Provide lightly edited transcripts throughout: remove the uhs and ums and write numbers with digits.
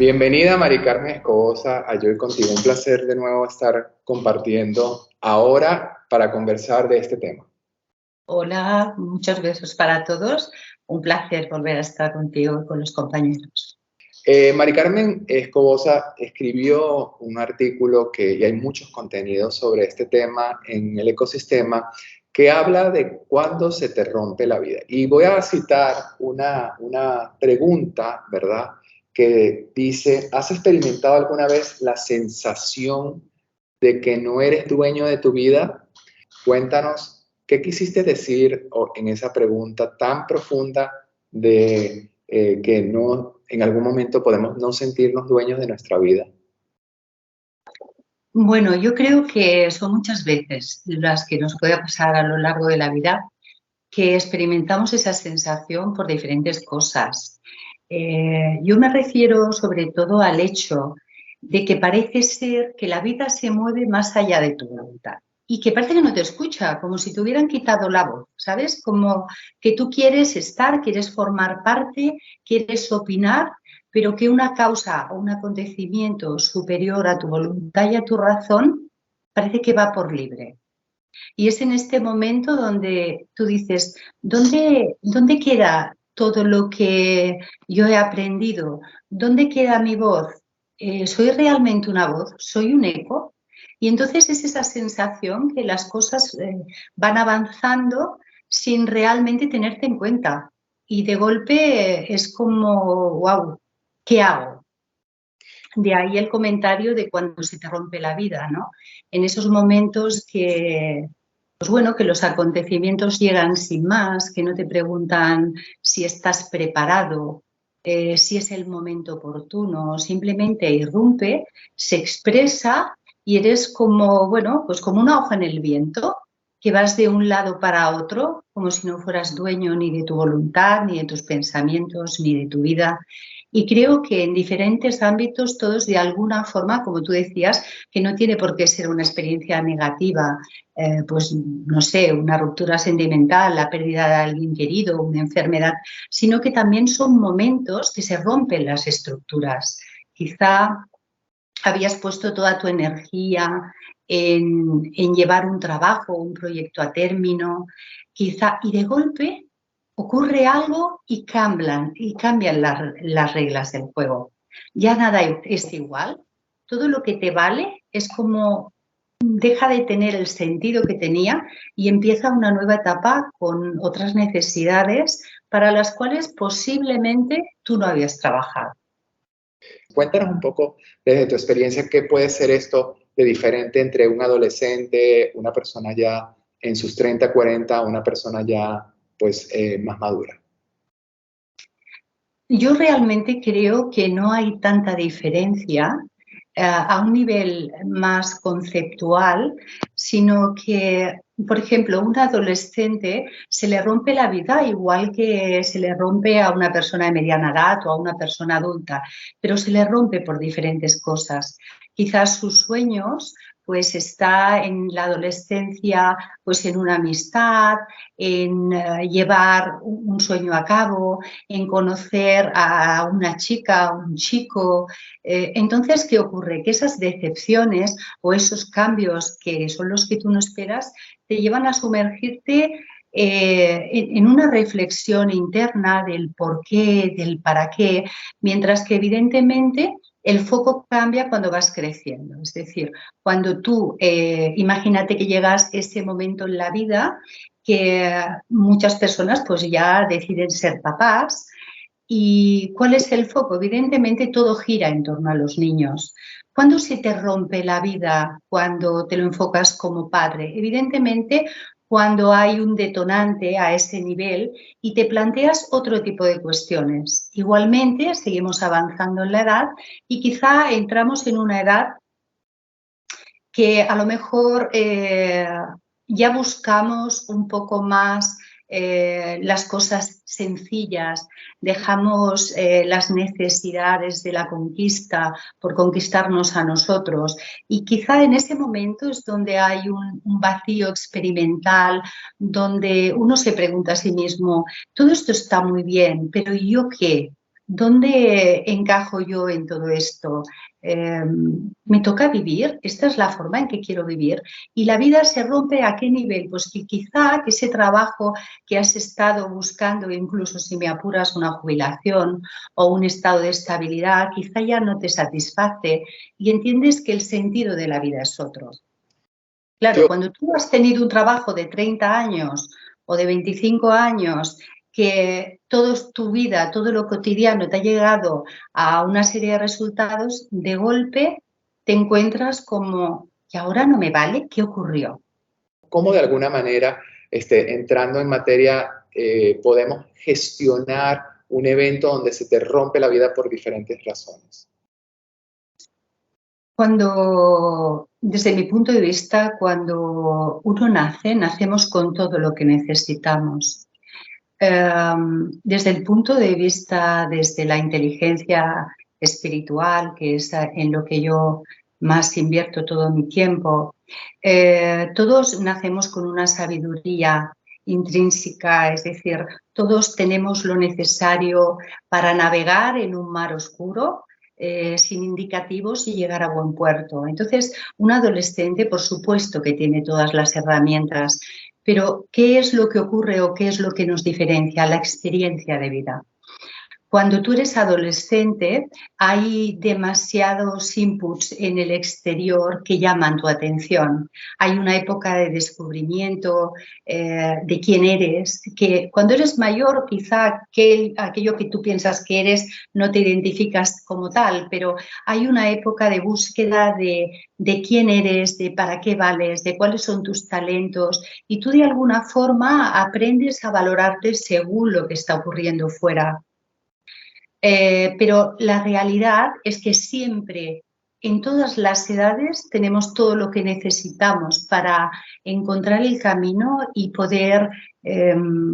Bienvenida, Mari Carmen Escobosa, a Yo y Contigo. Un placer de nuevo estar compartiendo ahora para conversar de este tema. Hola, muchos besos para todos. Un placer volver a estar contigo y con los compañeros. Mari Carmen Escobosa escribió un artículo y hay muchos contenidos sobre este tema en el ecosistema que habla de cuándo se te rompe la vida. Y voy a citar una pregunta, ¿verdad? Que dice, ¿has experimentado alguna vez la sensación de que no eres dueño de tu vida? Cuéntanos, ¿qué quisiste decir en esa pregunta tan profunda de que no, en algún momento podemos no sentirnos dueños de nuestra vida? Bueno, yo creo que son muchas veces las que nos puede pasar a lo largo de la vida que experimentamos esa sensación por diferentes cosas. Yo me refiero sobre todo al hecho de que parece ser que la vida se mueve más allá de tu voluntad y que parece que no te escucha, como si te hubieran quitado la voz, ¿sabes? Como que tú quieres estar, quieres formar parte, quieres opinar, pero que una causa o un acontecimiento superior a tu voluntad y a tu razón parece que va por libre. Y es en este momento donde tú dices, ¿dónde queda todo lo que yo he aprendido? ¿Dónde queda mi voz? ¿Soy realmente una voz? ¿Soy un eco? Y entonces es esa sensación que las cosas van avanzando sin realmente tenerte en cuenta. Y de golpe es como, wow, ¿qué hago? De ahí el comentario de cuando se te rompe la vida, ¿no? En esos momentos que, pues bueno, que los acontecimientos llegan sin más, que no te preguntan si estás preparado, si es el momento oportuno, simplemente irrumpe, se expresa y eres como, bueno, pues como una hoja en el viento, que vas de un lado para otro, como si no fueras dueño ni de tu voluntad, ni de tus pensamientos, ni de tu vida. Y creo que en diferentes ámbitos todos de alguna forma, como tú decías, que no tiene por qué ser una experiencia negativa, pues no sé, una ruptura sentimental, la pérdida de alguien querido, una enfermedad, sino que también son momentos que se rompen las estructuras. Quizá habías puesto toda tu energía en llevar un trabajo, un proyecto a término, quizá, y de golpe ocurre algo y cambian las reglas del juego. Ya nada es igual. Todo lo que te vale es como deja de tener el sentido que tenía y empieza una nueva etapa con otras necesidades para las cuales posiblemente tú no habías trabajado. Cuéntanos un poco desde tu experiencia qué puede ser esto de diferente entre un adolescente, una persona ya en sus 30, 40, una persona ya pues más madura. Yo realmente creo que no hay tanta diferencia a un nivel más conceptual, sino que, por ejemplo, un adolescente se le rompe la vida igual que se le rompe a una persona de mediana edad o a una persona adulta, pero se le rompe por diferentes cosas. Quizás sus sueños pues está en la adolescencia pues en una amistad, en llevar un sueño a cabo, en conocer a una chica, a un chico. Entonces, ¿qué ocurre? Que esas decepciones o esos cambios que son los que tú no esperas te llevan a sumergirte en una reflexión interna del por qué, del para qué, mientras que evidentemente el foco cambia cuando vas creciendo. Es decir, cuando tú, imagínate que llegas ese momento en la vida que muchas personas pues ya deciden ser papás. ¿Y cuál es el foco? Evidentemente todo gira en torno a los niños. ¿Cuándo se te rompe la vida cuando te lo enfocas como padre? Evidentemente cuando hay un detonante a ese nivel y te planteas otro tipo de cuestiones. Igualmente seguimos avanzando en la edad y quizá entramos en una edad que a lo mejor ya buscamos un poco más las cosas sencillas, dejamos las necesidades de la conquista por conquistarnos a nosotros y quizá en ese momento es donde hay un vacío experimental, donde uno se pregunta a sí mismo, todo esto está muy bien, pero ¿yo qué? ¿dónde encajo yo en todo esto? ¿Me toca vivir? ¿Esta es la forma en que quiero vivir? Y la vida se rompe ¿a qué nivel? Pues que quizá ese trabajo que has estado buscando, incluso si me apuras una jubilación o un estado de estabilidad, quizá ya no te satisface y entiendes que el sentido de la vida es otro. Claro, Yo, cuando tú has tenido un trabajo de 30 años o de 25 años, que toda tu vida, todo lo cotidiano te ha llegado a una serie de resultados, de golpe te encuentras como, ¿y ahora no me vale? ¿Qué ocurrió? ¿cómo de alguna manera, entrando en materia, podemos gestionar un evento donde se te rompe la vida por diferentes razones? Desde mi punto de vista, cuando uno nace, nacemos con todo lo que necesitamos. Desde el punto de vista, desde la inteligencia espiritual, que es en lo que yo más invierto todo mi tiempo, todos nacemos con una sabiduría intrínseca, es decir, todos tenemos lo necesario para navegar en un mar oscuro, sin indicativos y llegar a buen puerto. Entonces, un adolescente, por supuesto que tiene todas las herramientas, pero ¿qué es lo que ocurre o qué es lo que nos diferencia? La experiencia de vida. Cuando tú eres adolescente, hay demasiados inputs en el exterior que llaman tu atención. Hay una época de descubrimiento de quién eres, que cuando eres mayor quizá aquello que tú piensas que eres no te identificas como tal, pero hay una época de búsqueda de quién eres, de para qué vales, de cuáles son tus talentos y tú de alguna forma aprendes a valorarte según lo que está ocurriendo fuera. Pero la realidad es que siempre, en todas las edades, tenemos todo lo que necesitamos para encontrar el camino y poder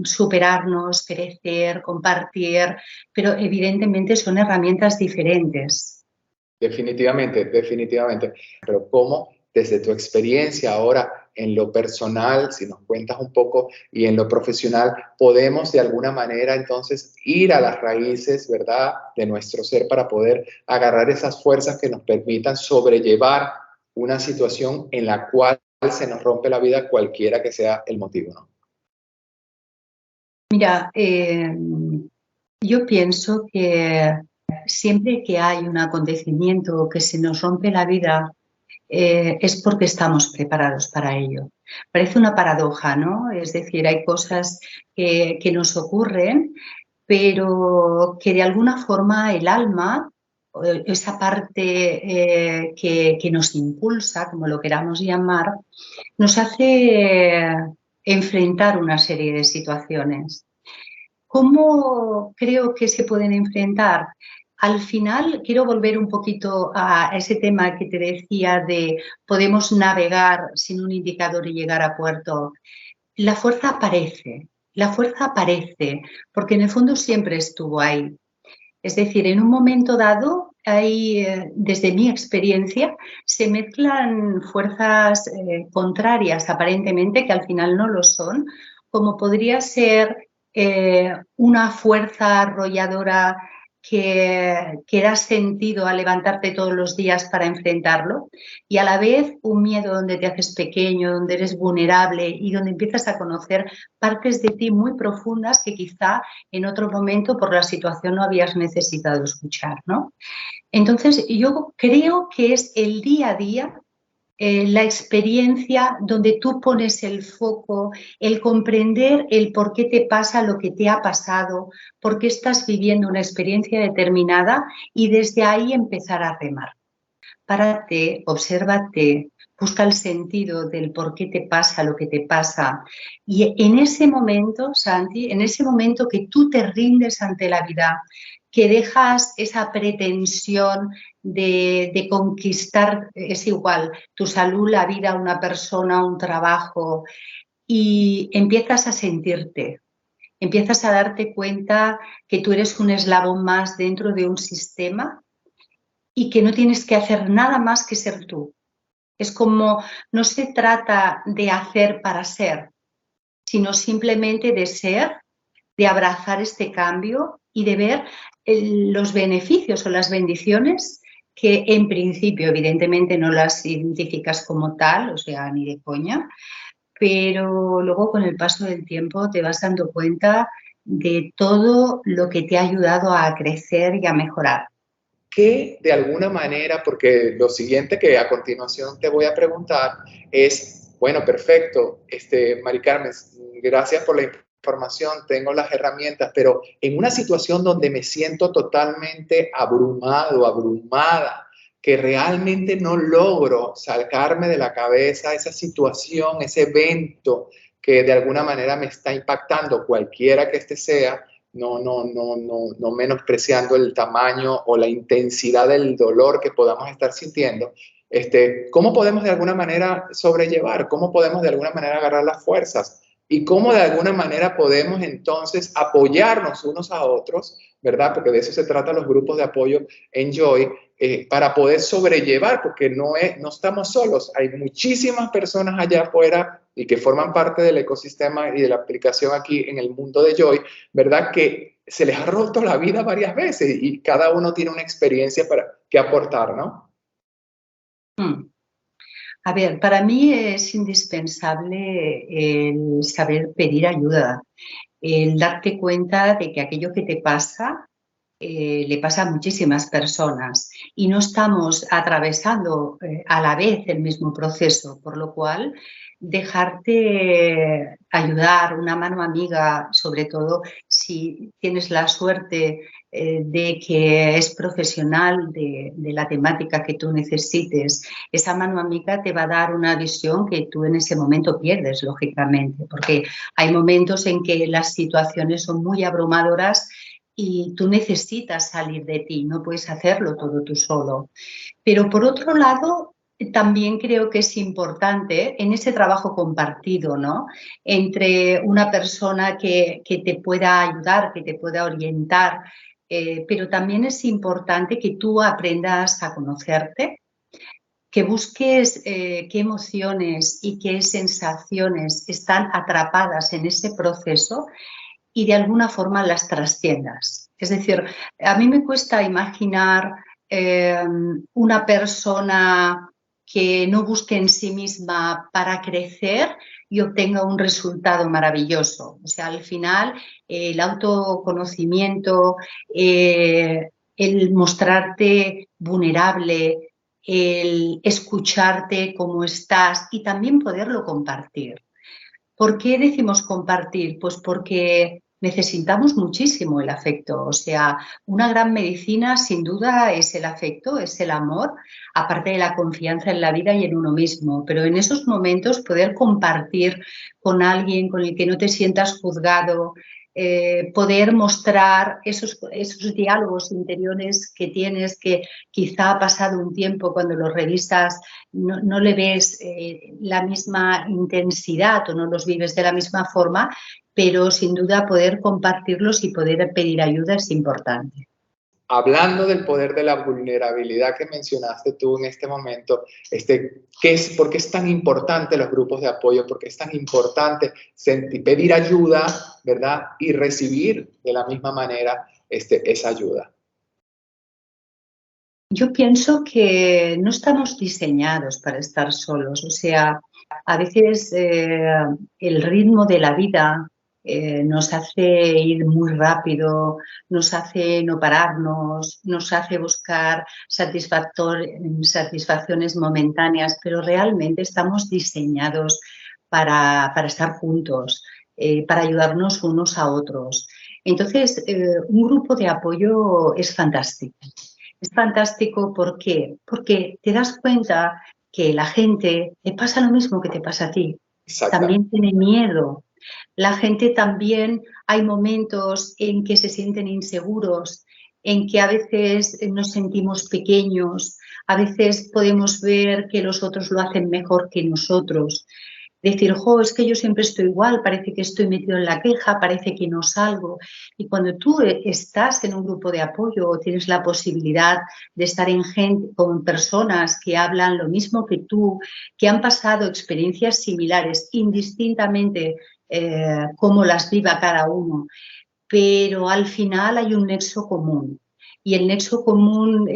superarnos, crecer, compartir, pero evidentemente son herramientas diferentes. Definitivamente, definitivamente. Pero ¿cómo desde tu experiencia ahora en lo personal, si nos cuentas un poco, y en lo profesional, podemos de alguna manera entonces ir a las raíces, ¿verdad?, de nuestro ser para poder agarrar esas fuerzas que nos permitan sobrellevar una situación en la cual se nos rompe la vida, cualquiera que sea el motivo, ¿no? Mira, yo pienso que siempre que hay un acontecimiento que se nos rompe la vida, es porque estamos preparados para ello. Parece una paradoja, ¿no? Es decir, hay cosas que nos ocurren, pero que de alguna forma el alma, esa parte que nos impulsa, como lo queramos llamar, nos hace enfrentar una serie de situaciones. ¿Cómo creo que se pueden enfrentar? Al final, quiero volver un poquito a ese tema que te decía de podemos navegar sin un indicador y llegar a puerto. La fuerza aparece, porque en el fondo siempre estuvo ahí. Es decir, en un momento dado, desde mi experiencia, se mezclan fuerzas contrarias, aparentemente, que al final no lo son, como podría ser una fuerza arrolladora que da sentido a levantarte todos los días para enfrentarlo y a la vez un miedo donde te haces pequeño, donde eres vulnerable y donde empiezas a conocer partes de ti muy profundas que quizá en otro momento por la situación no habías necesitado escuchar, ¿no? Entonces, yo creo que es el día a día, la experiencia donde tú pones el foco, el comprender el por qué te pasa lo que te ha pasado, por qué estás viviendo una experiencia determinada y desde ahí empezar a remar. Párate, obsérvate, busca el sentido del por qué te pasa lo que te pasa. Y en ese momento, Santi, en ese momento que tú te rindes ante la vida, que dejas esa pretensión de conquistar, es igual, tu salud, la vida, una persona, un trabajo, y empiezas a sentirte, empiezas a darte cuenta que tú eres un eslabón más dentro de un sistema y que no tienes que hacer nada más que ser tú. Es como, no se trata de hacer para ser, sino simplemente de ser, de abrazar este cambio y de ver los beneficios o las bendiciones que en principio evidentemente no las identificas como tal, o sea, ni de coña, pero luego con el paso del tiempo te vas dando cuenta de todo lo que te ha ayudado a crecer y a mejorar. Que de alguna manera, porque lo siguiente que a continuación te voy a preguntar es, bueno, perfecto, Mari Carmen, gracias por la información, tengo las herramientas, pero en una situación donde me siento totalmente abrumado, abrumada, que realmente no logro sacarme de la cabeza esa situación, ese evento que de alguna manera me está impactando, cualquiera que sea, no menospreciando el tamaño o la intensidad del dolor que podamos estar sintiendo, ¿cómo podemos de alguna manera sobrellevar? ¿Cómo podemos de alguna manera agarrar las fuerzas? ¿Y cómo de alguna manera podemos entonces apoyarnos unos a otros, verdad? Porque de eso se trata los grupos de apoyo en Joy, para poder sobrellevar, porque no estamos solos, hay muchísimas personas allá afuera y que forman parte del ecosistema y de la aplicación aquí en el mundo de Joy, ¿verdad? Que se les ha roto la vida varias veces y cada uno tiene una experiencia para que aportar, ¿no? A ver, para mí es indispensable el saber pedir ayuda, el darte cuenta de que aquello que te pasa le pasa a muchísimas personas y no estamos atravesando a la vez el mismo proceso, por lo cual dejarte ayudar, una mano amiga, sobre todo si tienes la suerte de que es profesional de la temática que tú necesites, esa mano amiga te va a dar una visión que tú en ese momento pierdes, lógicamente, porque hay momentos en que las situaciones son muy abrumadoras y tú necesitas salir de ti, no puedes hacerlo todo tú solo. Pero por otro lado, también creo que es importante en ese trabajo compartido, ¿no? Entre una persona que te pueda ayudar, que te pueda orientar, pero también es importante que tú aprendas a conocerte, que busques qué emociones y qué sensaciones están atrapadas en ese proceso y de alguna forma las trasciendas. Es decir, a mí me cuesta imaginar una persona que no busque en sí misma para crecer y obtenga un resultado maravilloso. O sea, al final el autoconocimiento, el mostrarte vulnerable, el escucharte cómo estás y también poderlo compartir. ¿Por qué decimos compartir? Pues porque necesitamos muchísimo el afecto. O sea, una gran medicina sin duda es el afecto, es el amor, aparte de la confianza en la vida y en uno mismo. Pero en esos momentos poder compartir con alguien con el que no te sientas juzgado, poder mostrar esos diálogos interiores que tienes, que quizá ha pasado un tiempo cuando los revisas, no le ves la misma intensidad o no los vives de la misma forma, pero sin duda poder compartirlos y poder pedir ayuda es importante. Hablando del poder de la vulnerabilidad que mencionaste tú en este momento, ¿por qué es tan importante los grupos de apoyo? ¿Por qué es tan importante pedir ayuda, verdad? Y recibir de la misma manera esa ayuda. Yo pienso que no estamos diseñados para estar solos. O sea, a veces el ritmo de la vida nos hace ir muy rápido, nos hace no pararnos, nos hace buscar satisfacciones momentáneas, pero realmente estamos diseñados para estar juntos, para ayudarnos unos a otros. Entonces, un grupo de apoyo es fantástico. Es fantástico, ¿por qué? Porque te das cuenta que la gente le pasa lo mismo que te pasa a ti. También tiene miedo. La gente también, hay momentos en que se sienten inseguros, en que a veces nos sentimos pequeños, a veces podemos ver que los otros lo hacen mejor que nosotros. Decir, jo, es que yo siempre estoy igual, parece que estoy metido en la queja, parece que no salgo. Y cuando tú estás en un grupo de apoyo o tienes la posibilidad de estar con personas que hablan lo mismo que tú, que han pasado experiencias similares, indistintamente cómo las viva cada uno, pero al final hay un nexo común. Y el nexo común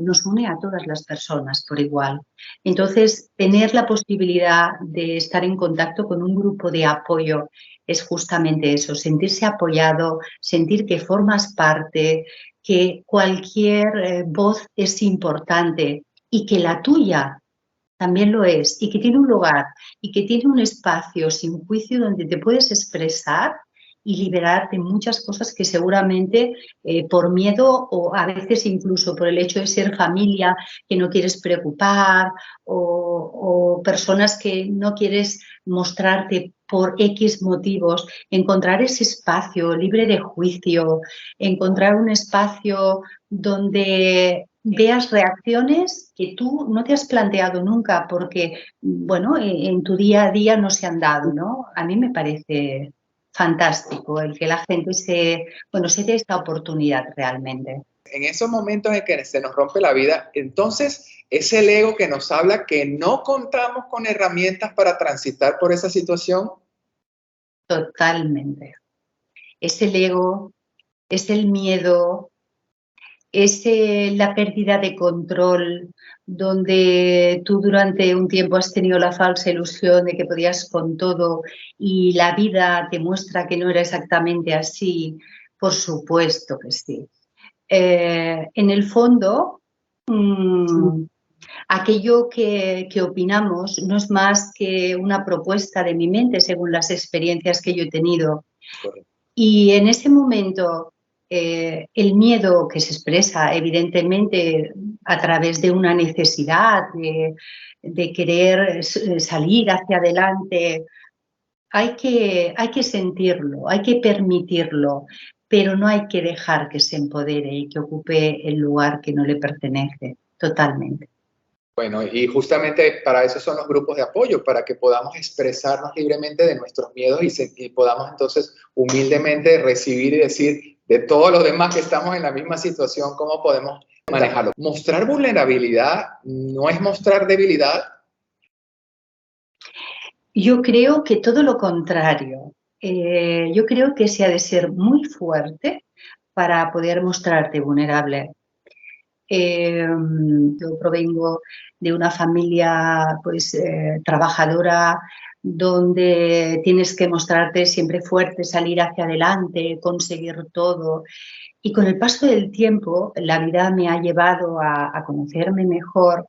nos une a todas las personas por igual. Entonces, tener la posibilidad de estar en contacto con un grupo de apoyo es justamente eso, sentirse apoyado, sentir que formas parte, que cualquier voz es importante y que la tuya también lo es, y que tiene un lugar, y que tiene un espacio sin juicio donde te puedes expresar y liberar de muchas cosas que seguramente por miedo o a veces incluso por el hecho de ser familia que no quieres preocupar o personas que no quieres mostrarte por X motivos, encontrar ese espacio libre de juicio, encontrar un espacio donde veas reacciones que tú no te has planteado nunca porque, bueno, en tu día a día no se han dado, ¿no? A mí me parece fantástico el que la gente se dé esta oportunidad realmente. En esos momentos en que se nos rompe la vida, entonces es el ego que nos habla que no contamos con herramientas para transitar por esa situación. Totalmente. Es el ego, es el miedo, es la pérdida de control, donde tú durante un tiempo has tenido la falsa ilusión de que podías con todo y la vida te muestra que no era exactamente así. Por supuesto que sí. En el fondo, aquello que opinamos no es más que una propuesta de mi mente según las experiencias que yo he tenido. Correcto. Y en ese momento, el miedo que se expresa evidentemente a través de una necesidad de querer salir hacia adelante, hay que sentirlo, hay que permitirlo, pero no hay que dejar que se empodere y que ocupe el lugar que no le pertenece totalmente. Bueno, y justamente para eso son los grupos de apoyo, para que podamos expresarnos libremente de nuestros miedos y podamos entonces humildemente recibir y decir de todos los demás que estamos en la misma situación, cómo podemos manejarlo. Mostrar vulnerabilidad no es mostrar debilidad. Yo creo que todo lo contrario. Yo creo que se ha de ser muy fuerte para poder mostrarte vulnerable. Yo provengo de una familia pues, trabajadora donde tienes que mostrarte siempre fuerte, salir hacia adelante, conseguir todo. Y con el paso del tiempo, la vida me ha llevado a conocerme mejor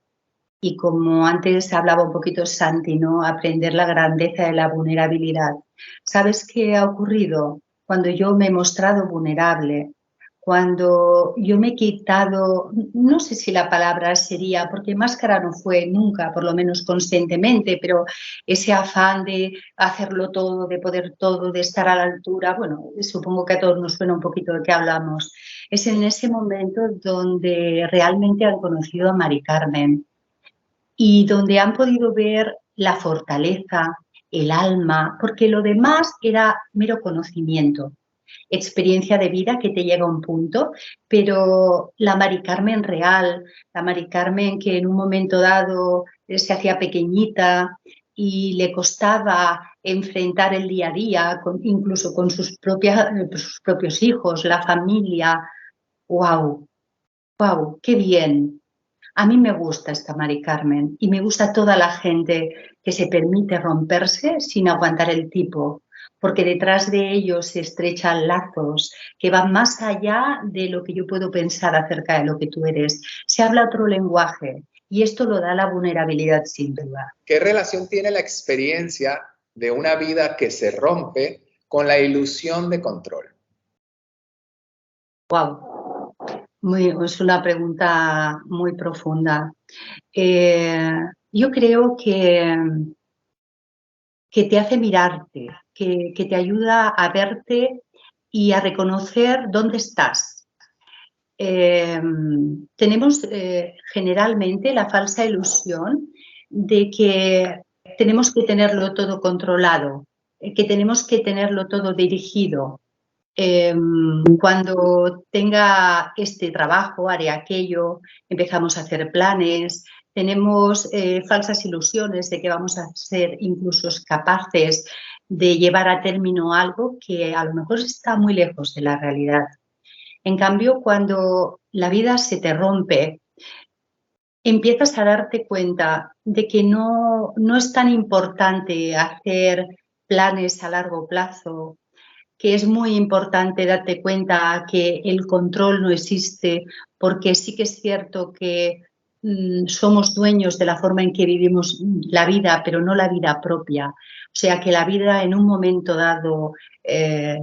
y como antes hablaba un poquito Santi, ¿no? Aprender la grandeza de la vulnerabilidad. ¿Sabes qué ha ocurrido? Cuando yo me he mostrado vulnerable, cuando yo me he quitado, no sé si la palabra sería, porque máscara no fue nunca, por lo menos conscientemente, pero ese afán de hacerlo todo, de poder todo, de estar a la altura, bueno, supongo que a todos nos suena un poquito de qué hablamos. Es en ese momento donde realmente han conocido a Mari Carmen y donde han podido ver la fortaleza, el alma, porque lo demás era mero conocimiento, experiencia de vida que te llega a un punto, pero la Mari Carmen real, la Mari Carmen que en un momento dado se hacía pequeñita y le costaba enfrentar el día a día, incluso con sus propios hijos, la familia. ¡Wow! ¡Wow! ¡Qué bien! A mí me gusta esta Mari Carmen y me gusta toda la gente que se permite romperse sin aguantar el tipo, porque detrás de ellos se estrechan lazos que van más allá de lo que yo puedo pensar acerca de lo que tú eres. Se habla otro lenguaje y esto lo da la vulnerabilidad sin duda. ¿Qué relación tiene la experiencia de una vida que se rompe con la ilusión de control? Wow. Es una pregunta muy profunda. Yo creo que te hace mirarte, que te ayuda a verte y a reconocer dónde estás. Tenemos generalmente la falsa ilusión de que tenemos que tenerlo todo controlado, que tenemos que tenerlo todo dirigido. Cuando tenga este trabajo, haré aquello, empezamos a hacer planes, tenemos falsas ilusiones de que vamos a ser incluso capaces de llevar a término algo que a lo mejor está muy lejos de la realidad. En cambio, cuando la vida se te rompe, empiezas a darte cuenta de que no es tan importante hacer planes a largo plazo, que es muy importante darte cuenta que el control no existe, porque sí que es cierto que somos dueños de la forma en que vivimos la vida, pero no la vida propia. O sea, que la vida en un momento dado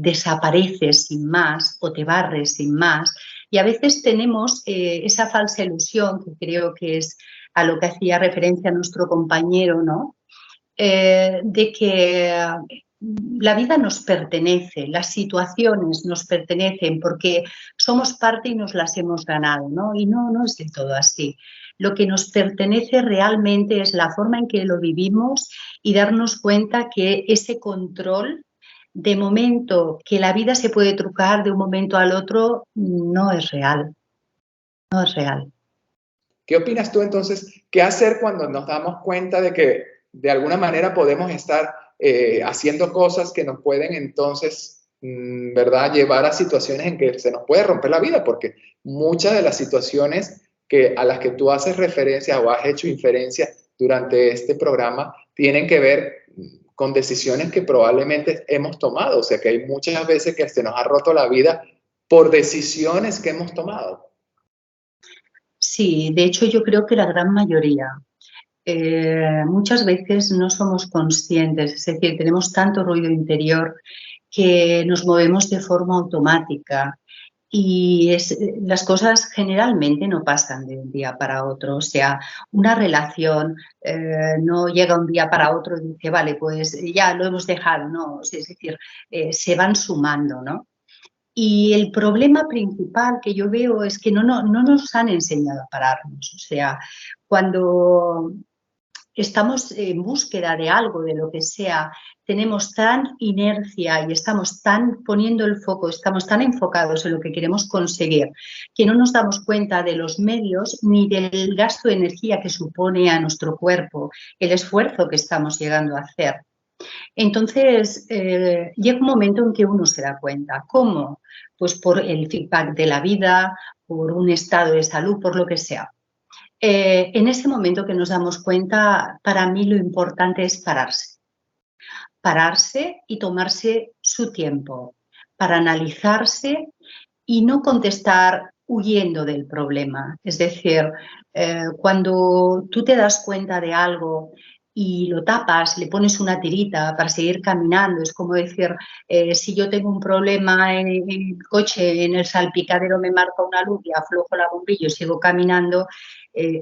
desaparece sin más o te barre sin más. Y a veces tenemos esa falsa ilusión, que creo que es a lo que hacía referencia nuestro compañero, ¿no? De que la vida nos pertenece, las situaciones nos pertenecen porque somos parte y nos las hemos ganado, ¿no? Y no es del todo así. Lo que nos pertenece realmente es la forma en que lo vivimos y darnos cuenta que ese control, de momento que la vida se puede trucar de un momento al otro, no es real, no es real. ¿Qué opinas tú entonces? ¿Qué hacer cuando nos damos cuenta de que de alguna manera podemos estar haciendo cosas que nos pueden entonces, ¿verdad?, llevar a situaciones en que se nos puede romper la vida? Porque muchas de las situaciones a las que tú haces referencia o has hecho inferencia durante este programa tienen que ver con decisiones que probablemente hemos tomado. O sea, que hay muchas veces que se nos ha roto la vida por decisiones que hemos tomado. Sí, de hecho yo creo que la gran mayoría. Muchas veces no somos conscientes, es decir, tenemos tanto ruido interior que nos movemos de forma automática y las cosas generalmente no pasan de un día para otro. O sea, una relación no llega un día para otro y dice, vale, pues ya lo hemos dejado, ¿no? Es decir, se van sumando, ¿no? Y el problema principal que yo veo es que no nos han enseñado a pararnos. O sea, cuando estamos en búsqueda de algo, de lo que sea, tenemos tan inercia y estamos tan poniendo el foco, estamos tan enfocados en lo que queremos conseguir, que no nos damos cuenta de los medios ni del gasto de energía que supone a nuestro cuerpo, el esfuerzo que estamos llegando a hacer. Entonces, llega un momento en que uno se da cuenta. ¿Cómo? Pues por el feedback de la vida, por un estado de salud, por lo que sea. En ese momento que nos damos cuenta, para mí lo importante es pararse. Pararse y tomarse su tiempo para analizarse y no contestar huyendo del problema. Es decir, cuando tú te das cuenta de algo y lo tapas, le pones una tirita para seguir caminando, es como decir, si yo tengo un problema en el coche, en el salpicadero me marca una luz y aflojo la bombilla y sigo caminando,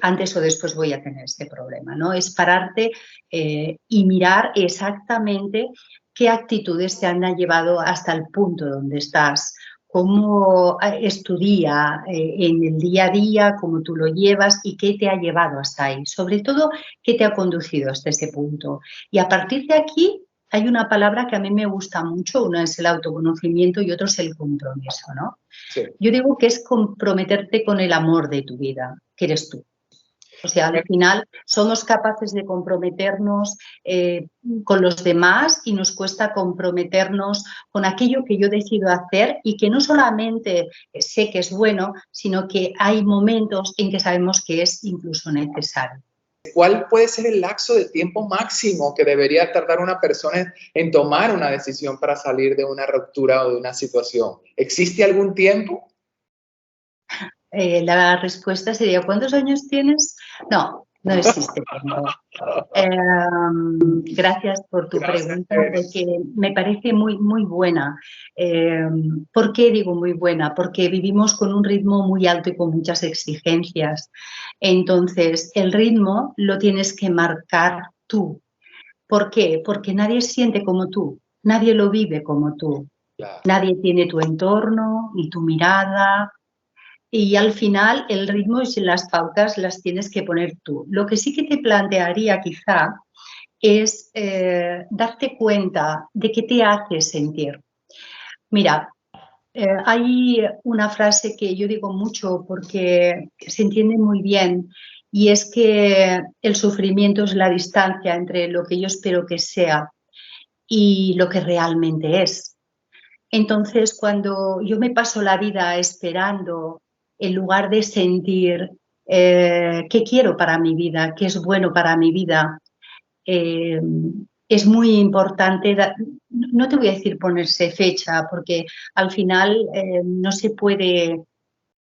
antes o después voy a tener este problema, ¿no? Es pararte y mirar exactamente qué actitudes te han llevado hasta el punto donde estás, cómo es tu día en el día a día, cómo tú lo llevas y qué te ha llevado hasta ahí. Sobre todo, qué te ha conducido hasta ese punto. Y a partir de aquí hay una palabra que a mí me gusta mucho, una es el autoconocimiento y otro es el compromiso, ¿no? Sí. Yo digo que es comprometerte con el amor de tu vida, que eres tú. O sea, al final somos capaces de comprometernos con los demás y nos cuesta comprometernos con aquello que yo decido hacer y que no solamente sé que es bueno, sino que hay momentos en que sabemos que es incluso necesario. ¿Cuál puede ser el lapso de tiempo máximo que debería tardar una persona en tomar una decisión para salir de una ruptura o de una situación? ¿Existe algún tiempo? La respuesta sería, ¿cuántos años tienes? No existe tiempo. Gracias por tu pregunta, porque me parece muy, muy buena. ¿Por qué digo muy buena? Porque vivimos con un ritmo muy alto y con muchas exigencias. Entonces, el ritmo lo tienes que marcar tú. ¿Por qué? Porque nadie siente como tú, nadie lo vive como tú. Claro. Nadie tiene tu entorno, ni tu mirada. Y al final el ritmo y las pautas las tienes que poner tú. Lo que sí que te plantearía quizá es darte cuenta de qué te hace sentir. Mira, hay una frase que yo digo mucho porque se entiende muy bien y es que el sufrimiento es la distancia entre lo que yo espero que sea y lo que realmente es. Entonces, cuando yo me paso la vida esperando, en lugar de sentir qué quiero para mi vida, qué es bueno para mi vida, eh, es muy importante, no te voy a decir ponerse fecha, porque al final no se puede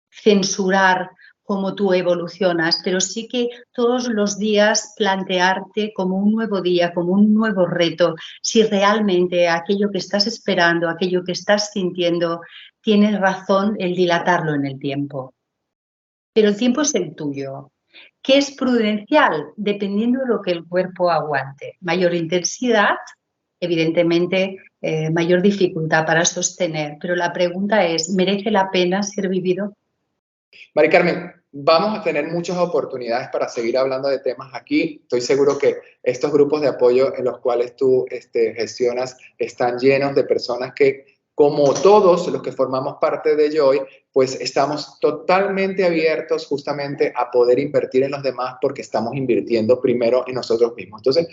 censurar cómo tú evolucionas, pero sí que todos los días plantearte como un nuevo día, como un nuevo reto, si realmente aquello que estás esperando, aquello que estás sintiendo, tienes razón el dilatarlo en el tiempo. Pero el tiempo es el tuyo. ¿Qué es prudencial? Dependiendo de lo que el cuerpo aguante. Mayor intensidad, evidentemente, mayor dificultad para sostener. Pero la pregunta es, ¿merece la pena ser vivido? Mari Carmen, vamos a tener muchas oportunidades para seguir hablando de temas aquí. Estoy seguro que estos grupos de apoyo en los cuales tú gestionas están llenos de personas que, como todos los que formamos parte de Joy, pues estamos totalmente abiertos justamente a poder invertir en los demás porque estamos invirtiendo primero en nosotros mismos. Entonces,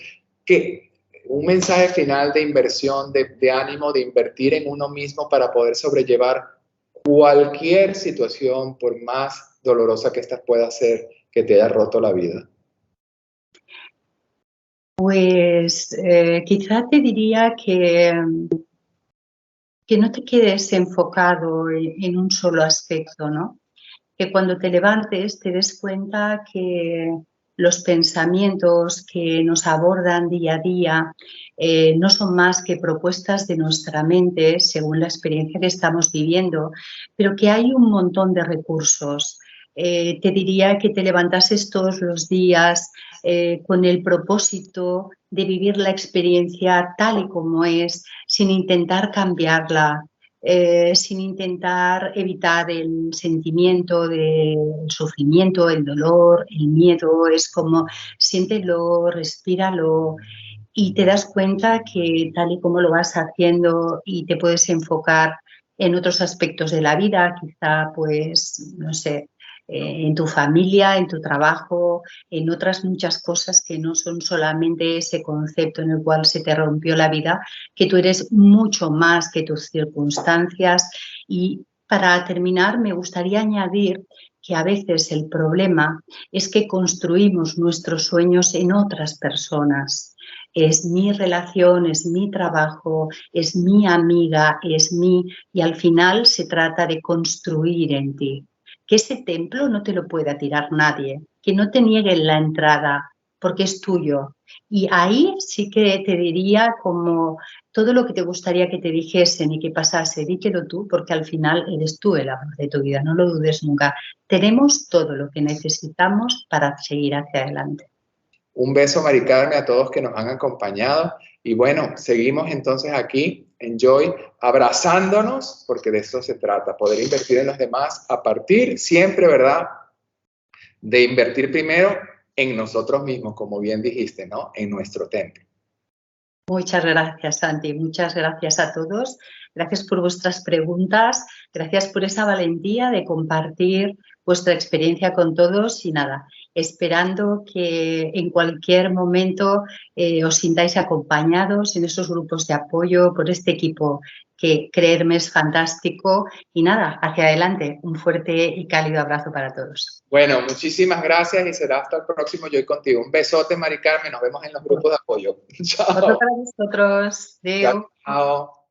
¿qué? Un mensaje final de inversión, de ánimo, de invertir en uno mismo para poder sobrellevar cualquier situación, por más dolorosa que esta pueda ser, que te haya roto la vida. Pues quizá te diría que no te quedes enfocado en un solo aspecto, ¿no? Que cuando te levantes te des cuenta que los pensamientos que nos abordan día a día no son más que propuestas de nuestra mente según la experiencia que estamos viviendo, pero que hay un montón de recursos. Te diría que te levantases todos los días con el propósito de vivir la experiencia tal y como es, sin intentar cambiarla, sin intentar evitar el sentimiento del sufrimiento, el dolor, el miedo. Es como siéntelo, respíralo y te das cuenta que tal y como lo vas haciendo y te puedes enfocar en otros aspectos de la vida, quizá pues, no sé, en tu familia, en tu trabajo, en otras muchas cosas que no son solamente ese concepto en el cual se te rompió la vida, que tú eres mucho más que tus circunstancias. Y para terminar, me gustaría añadir que a veces el problema es que construimos nuestros sueños en otras personas. Es mi relación, es mi trabajo, es mi amiga, es mi... Y al final se trata de construir en ti. Que ese templo no te lo pueda tirar nadie, que no te nieguen la entrada porque es tuyo. Y ahí sí que te diría como todo lo que te gustaría que te dijesen y que pasase, dítelo tú, porque al final eres tú el amor de tu vida, no lo dudes nunca. Tenemos todo lo que necesitamos para seguir hacia adelante. Un beso, Mari Carmen, a todos que nos han acompañado. Y bueno, seguimos entonces aquí en Joy, abrazándonos, porque de eso se trata, poder invertir en los demás a partir siempre, ¿verdad?, de invertir primero en nosotros mismos, como bien dijiste, ¿no?, en nuestro templo. Muchas gracias, Santi. Muchas gracias a todos. Gracias por vuestras preguntas. Gracias por esa valentía de compartir vuestra experiencia con todos. Y nada, esperando que en cualquier momento os sintáis acompañados en esos grupos de apoyo por este equipo que, creedme, es fantástico. Y nada, hacia adelante. Un fuerte y cálido abrazo para todos. Bueno, muchísimas gracias y será hasta el próximo Joy Contigo. Un besote, Mari Carmen. Nos vemos en los grupos de apoyo. Chao. Otro para vosotros. Deu. Chao.